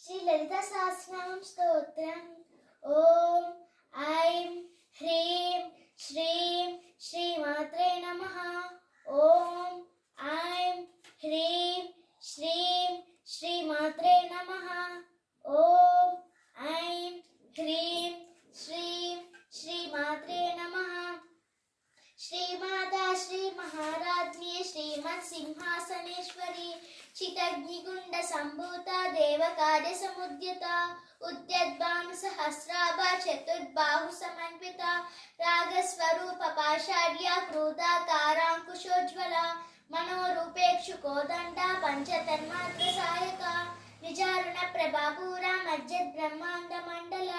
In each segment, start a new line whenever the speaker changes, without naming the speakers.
శ్రీ లలిత సహస్రనామం స్తోత్రం. ఓం ఐం హ్రీం శ్రీం శ్రీమాత్రే నమః. ఓం ఐం హ్రీం శ్రీం శ్రీమాత్రే నమః. ఓం ఐం హ్రీం శ్రీం శ్రీమాత్రే నమః. శ్రీమాతా శ్రీ మహారాజ్ఞి శ్రీమత్ సింహాసనేశ్వరి చితగ్నిగుండ సంభూత దేవకార్య సముద్యత ఉద్యద్భాను సహస్రాభ చతుర్బాహు సమన్విత రాగస్వరూప పాషాఢ్య క్రోధాకారాంకుశోజ్వల మనోరూపేక్షు కోదండ పంచతన్మాత్ర సాయక విచారణ ప్రభాపూర మజ్జద్ బ్రహ్మాండ మండల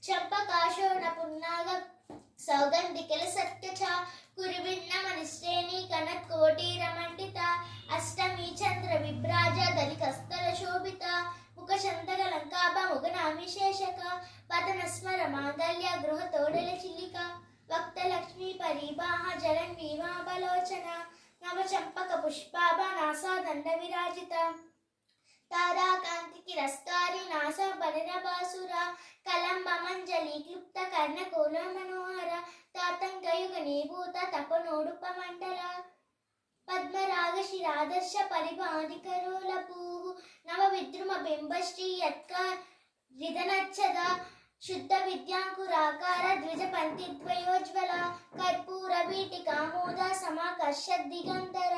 చంపకాశోణ పున్నాగ సౌగంధికల సత్యచ కురువిన్న మనిశ్రేణి కనత్ కోటీరమండిత అష్టమి చంద్ర విభ్రాజ దలికస్తల శోభిత ముఖ చందగలంకాభ ముగనామిశేషక పతన స్మర మాంగళ్య గృహ తోడల చిల్లిక వక్త లక్ష్మీ పరివాహ జలన్వీవాబలోచన నవ చంపక పుష్పాభ నాసా దండ విరాజిత తారాకాంతికి రస్తారి నాస బలిరబాసుర కలంబ మంజలి క్లుప్త కర్ణకోల మనోహర తాతంగయుగ నిభూత తపనోడుప మండల పద్మరాగ శిరాదర్శ పరిపాదికరోల పూహు నవ విద్రుమ బింబశ్రీ యత్క రిదనచ్చద శుద్ధ విద్యాంకురాకార ద్విజ పంక్తి ద్వయోజ్వల కర్పూర వీటికామోద సమాకర్ష దిగంధర